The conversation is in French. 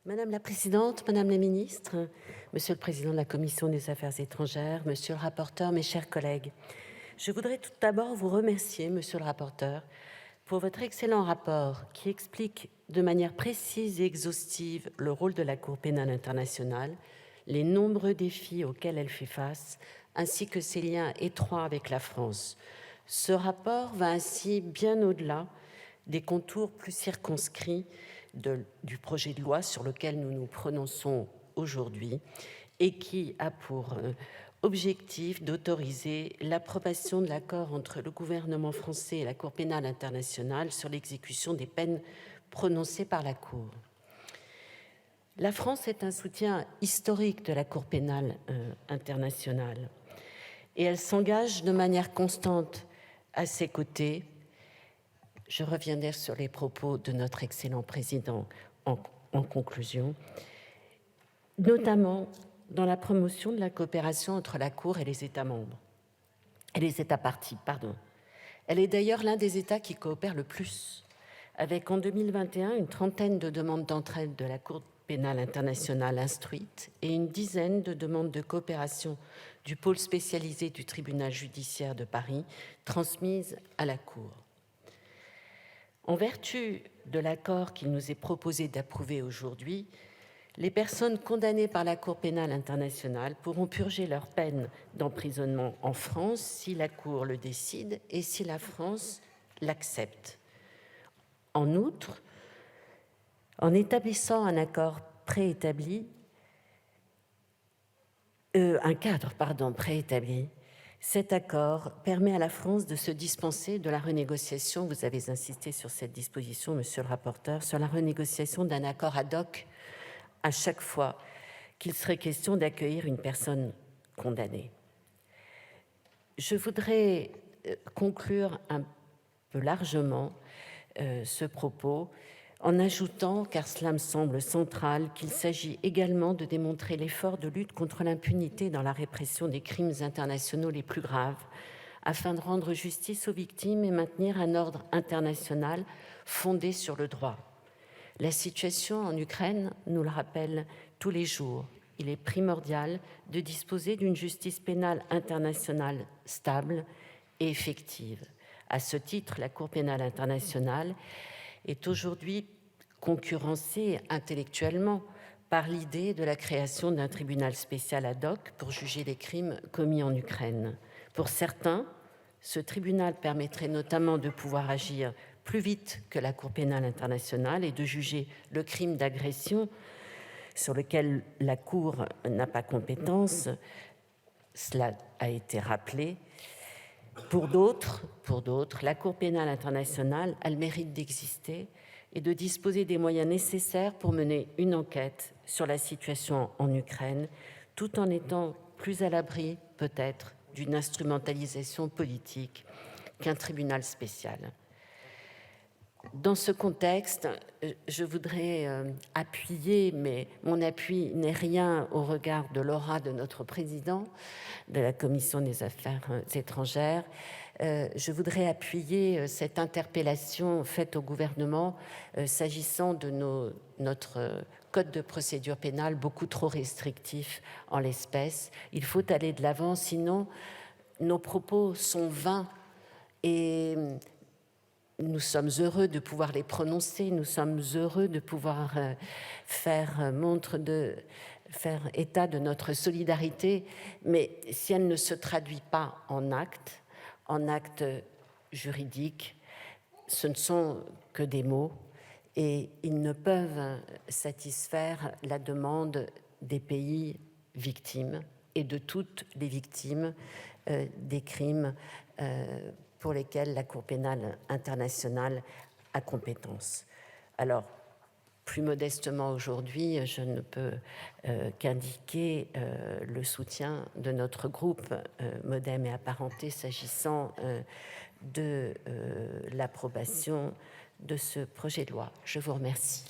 Madame la Présidente, Madame la Ministre, Monsieur le Président de la Commission des Affaires étrangères, Monsieur le rapporteur, mes chers collègues, je voudrais tout d'abord vous remercier, Monsieur le rapporteur, pour votre excellent rapport qui explique de manière précise et exhaustive le rôle de la Cour pénale internationale, les nombreux défis auxquels elle fait face, ainsi que ses liens étroits avec la France. Ce rapport va ainsi bien au-delà des contours plus circonscrits du projet de loi sur lequel nous nous prononçons aujourd'hui et qui a pour objectif d'autoriser l'approbation de l'accord entre le gouvernement français et la Cour pénale internationale sur l'exécution des peines prononcées par la Cour. La France est un soutien historique de la Cour pénale internationale et elle s'engage de manière constante à ses côtés. Je reviendrai sur les propos de notre excellent président en conclusion, notamment dans la promotion de la coopération entre la Cour et les États membres, et les États parties, pardon. Elle est d'ailleurs l'un des États qui coopèrent le plus, avec en 2021 une trentaine de demandes d'entraide de la Cour pénale internationale instruites et une dizaine de demandes de coopération du pôle spécialisé du tribunal judiciaire de Paris transmises à la Cour. En vertu de l'accord qu'il nous est proposé d'approuver aujourd'hui, les personnes condamnées par la Cour pénale internationale pourront purger leur peine d'emprisonnement en France si la Cour le décide et si la France l'accepte. En outre, en établissant un cadre préétabli, cet accord permet à la France de se dispenser de la renégociation, vous avez insisté sur cette disposition, monsieur le rapporteur, sur la renégociation d'un accord ad hoc à chaque fois qu'il serait question d'accueillir une personne condamnée. Je voudrais conclure un peu largement ce propos en ajoutant, car cela me semble central, qu'il s'agit également de démontrer l'effort de lutte contre l'impunité dans la répression des crimes internationaux les plus graves, afin de rendre justice aux victimes et maintenir un ordre international fondé sur le droit. La situation en Ukraine nous le rappelle tous les jours. Il est primordial de disposer d'une justice pénale internationale stable et effective. À ce titre, la Cour pénale internationale est aujourd'hui concurrencée intellectuellement par l'idée de la création d'un tribunal spécial ad hoc pour juger les crimes commis en Ukraine. Pour certains, ce tribunal permettrait notamment de pouvoir agir plus vite que la Cour pénale internationale et de juger le crime d'agression sur lequel la Cour n'a pas compétence. Cela a été rappelé. Pour d'autres, la Cour pénale internationale a le mérite d'exister et de disposer des moyens nécessaires pour mener une enquête sur la situation en Ukraine, tout en étant plus à l'abri, peut-être, d'une instrumentalisation politique qu'un tribunal spécial. Dans ce contexte, je voudrais appuyer, mais mon appui n'est rien au regard de l'aura de notre président de la Commission des Affaires étrangères. Je voudrais appuyer cette interpellation faite au gouvernement s'agissant de notre code de procédure pénale beaucoup trop restrictif en l'espèce. Il faut aller de l'avant, sinon nos propos sont vains et nous sommes heureux de pouvoir les prononcer, nous sommes heureux de pouvoir faire état de notre solidarité, mais si elle ne se traduit pas en actes juridiques, ce ne sont que des mots et ils ne peuvent satisfaire la demande des pays victimes et de toutes les victimes des crimes pour lesquels la Cour pénale internationale a compétence. Alors, plus modestement aujourd'hui, je ne peux qu'indiquer le soutien de notre groupe Modem et Apparentés s'agissant de l'approbation de ce projet de loi. Je vous remercie.